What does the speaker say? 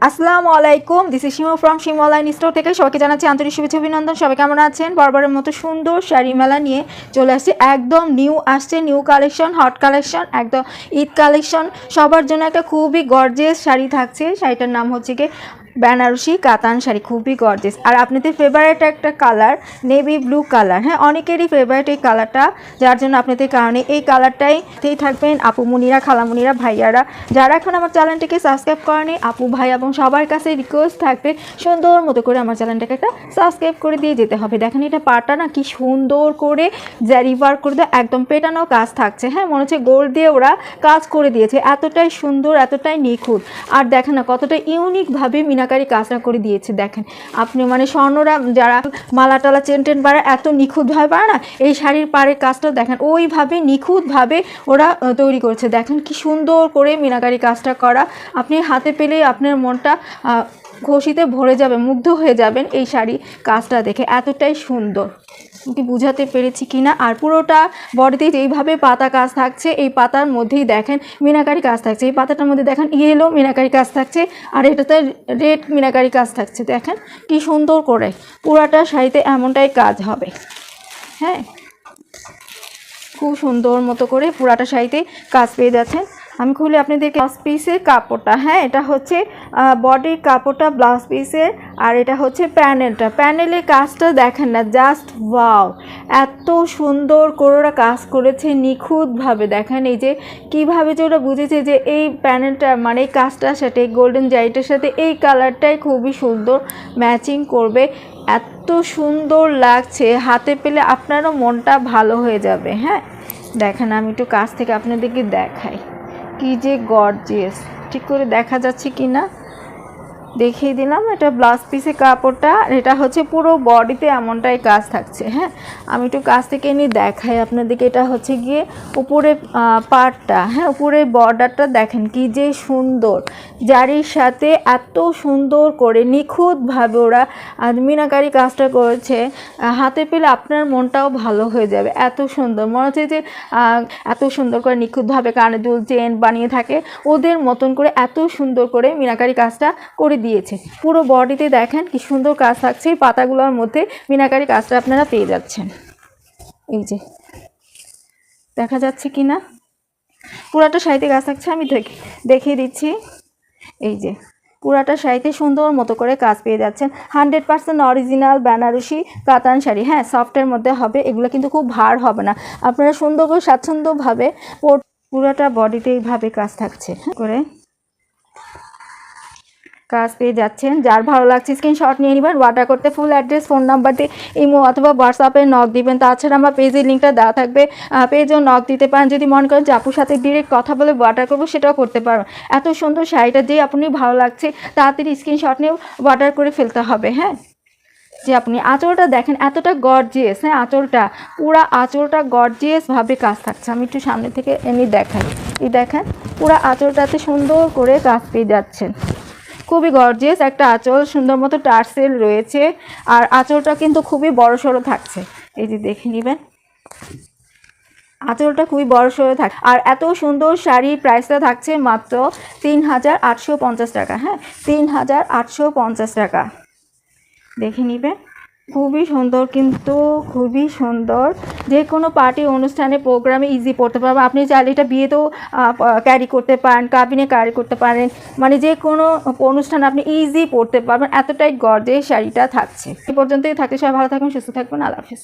আসসালামু আলাইকুম, this is Shimu from Shimu online store থেকে সবাইকে জানাচ্ছি আন্তরিক শুভেচ্ছা অভিনন্দন। সবাই কেমন আছেন? বরাবরের মতো সুন্দর শাড়ি মেলা নিয়ে চলে আসছে, একদম নিউ আসছে, নিউ কালেকশন, হট কালেকশন, একদম ঈদ কালেকশন। সবার জন্য একটা খুবই গর্জিয়াস শাড়ি থাকছে। শাড়িটার নাম হচ্ছে কি বেনারসি কাতান শাড়ি, খুবই গর্জিয়াস। আর আপনাদের ফেভারিট একটা কালার নেভি ব্লু কালার, হ্যাঁ অনেকেরই ফেভারিট এই কালারটা, যার জন্য আপনাদের কারণে এই কালারটাইতেই থাকবেন আপুমুনিরা, খালামুনিরা, ভাইয়ারা যারা এখন আমার চ্যানেলটিকে সাবস্ক্রাইব করেনি, আপু ভাই এবং সবার কাছে রিকোয়েস্ট থাকবে সুন্দর মতো করে আমার চ্যানেলটাকে একটা সাবস্ক্রাইব করে দিয়ে যেতে হবে। দেখেন এটা পাটা না কি সুন্দর করে জারি ওয়ার্ক করে দেয়, একদম পেটানো কাজ থাকছে, হ্যাঁ মনে হচ্ছে গোল্ড দিয়ে ওরা কাজ করে দিয়েছে, এতটাই সুন্দর, এতটাই নিখুঁত। আর দেখেন না কতটা ইউনিকভাবে মিনাকারি কাজটা করে দিয়েছে। দেখেন আপনি মানে স্বর্ণরা যারা মালা টালা চেন টেন পারে এত নিখুঁতভাবে পারে না, এই শাড়ির পাড়ের কাজটাও দেখেন ওইভাবে নিখুঁতভাবে ওরা তৈরি করেছে। দেখেন কি সুন্দর করে মিনাকারি কাজটা করা, আপনি হাতে পেলেই আপনার মনটা খুশিতে ভরে যাবে, মুগ্ধ হয়ে যাবেন এই শাড়ি কাজটা দেখে, এতটাই সুন্দর। কি বুঝাতে পেরেছি কিনা? আর পুরোটা বডিতেই এইভাবে পাতা কাজ থাকছে, এই পাতার মধ্যেই দেখেন মিনাকারি কাজ থাকছে, এই পাতাটার মধ্যে দেখেন ইয়েলো মিনাকারি কাজ থাকছে, আর এটাতে রেড মিনাকারি কাজ থাকছে। দেখেন কি সুন্দর করে পুরাটা শাড়িতে এমনটাই কাজ হবে, হ্যাঁ খুব সুন্দর মতো করে পুরাটা শাড়িতে কাজ পেয়ে যাচ্ছেন। আমি খুলে আপনাদেরকে ব্লাউজ পিসের কাপড়টা, হ্যাঁ এটা হচ্ছে বডির কাপড়টা ব্লাউজ পিসের, আর এটা হচ্ছে প্যানেলটা। প্যানেলের কাজটা দেখেন না, জাস্ট ওয়াও, এত সুন্দর করে ওরা কাজ করেছে নিখুঁতভাবে। দেখেন এই যে কীভাবে যে ওরা বুঝেছে যে এই প্যানেলটা মানে এই কাজটার সাথে গোল্ডেন জারিটার সাথে এই কালারটাই খুবই সুন্দর ম্যাচিং করবে, এত সুন্দর লাগছে, হাতে পেলে আপনারও মনটা ভালো হয়ে যাবে। হ্যাঁ দেখেন আমি একটু কাছ থেকে আপনাদেরকে দেখাই কি যে গর্জিয়াস, ঠিক করে দেখা যাচ্ছে কি না দেখিয়ে দিলাম। এটা ব্লাউজ পিসের কাপড়টা, এটা হচ্ছে পুরো বডিতে এমনটাই কাজ থাকছে। হ্যাঁ আমি একটু কাছ থেকে নিয়ে দেখাই আপনাদেরকে। এটা হচ্ছে গিয়ে উপরে পার্টটা, হ্যাঁ উপরে বর্ডারটা দেখেন কি যে সুন্দর, জারির সাথে এত সুন্দর করে নিখুঁতভাবে ওরা মিনাকারি কাজটা করেছে, হাতে পেলে আপনার মনটাও ভালো হয়ে যাবে, এত সুন্দর মনে হচ্ছে যে এত সুন্দর করে নিখুঁতভাবে কানে দুল চেন বানিয়ে থাকে ওদের মতন করে এত সুন্দর করে মিনাকারি কাজটা করে দিয়েছে। পুরো বডিতে দেখেন কি সুন্দর কাজ থাকছে, এই পাতাগুলোর মধ্যে মিনাকারি কাজটা আপনারা পেয়ে যাচ্ছেন। এই যে দেখা যাচ্ছে কি না, পুরাটা শাড়িতে কাজ থাকছে, আমি দেখিয়ে দিচ্ছি। এই যে পুরাটা শাড়িতে সুন্দর মতো করে কাজ পেয়ে যাচ্ছেন। 100% অরিজিনাল বেনারসি কাতান শাড়ি, হ্যাঁ সফটের মধ্যে হবে, এগুলো কিন্তু খুব ভার হবে না, আপনারা সুন্দর করে স্বাচ্ছন্দ্যভাবে পুরাটা বডিতে এইভাবে কাজ থাকছে করে কাজ পেয়ে যাচ্ছেন। যার ভালো লাগছে স্ক্রিনশট নিয়ে নেবেন, অর্ডার করতে ফুল অ্যাড্রেস ফোন নাম্বার দিয়ে ইমো অথবা হোয়াটসঅ্যাপে নক দিবেন। তাছাড়া আমার পেজের লিঙ্কটা দেওয়া থাকবে, পেজেও নক দিতে পারেন। যদি মনে করেন যে আপুর সাথে ডিরেক্ট কথা বলে অর্ডার করবো সেটাও করতে পারবেন। এত সুন্দর শাড়িটা যে আপনি ভালো লাগছে তাড়াতাড়ি স্ক্রিনশট নিয়ে অর্ডার করে ফেলতে হবে। হ্যাঁ যে আপনি আঁচলটা দেখেন এতটা গর্জিয়াস, হ্যাঁ আঁচলটা পুরা আঁচলটা গর্জিয়াসভাবে কাজ থাকছে। আমি একটু সামনে থেকে এমনি দেখাই, এই দেখেন পুরা আঁচলটাতে সুন্দর করে কাজ পেয়ে যাচ্ছেন, খুবই গর্জিয়াস একটা আঁচল, সুন্দর মতো টার্সেল রয়েছে, আর আঁচলটা কিন্তু খুবই বড়সড় থাকছে। এই যে দেখে নেবেন আঁচলটা খুবই বড়সড় থাকে। আর এত সুন্দর শাড়ির প্রাইসটা থাকছে মাত্র 3850 টাকা, হ্যাঁ 3850 টাকা। দেখে নেবেন খুবই সুন্দর, কিন্তু খুবই সুন্দর, যে কোনো পার্টি অনুষ্ঠানে প্রোগ্রামে ইজি পড়তে পারবেন। আপনি চাইলে এটা বিয়েতেও ক্যারি করতে পারেন, কাবিনে ক্যারি করতে পারেন, মানে যে কোনো অনুষ্ঠানে আপনি ইজি পড়তে পারবেন, এতটাই গর্জিয়াস শাড়িটা থাকছে। এই পর্যন্তই থাকতে সবাই ভালো থাকবেন, সুস্থ থাকবেন, আল্লাহ হাফেজ।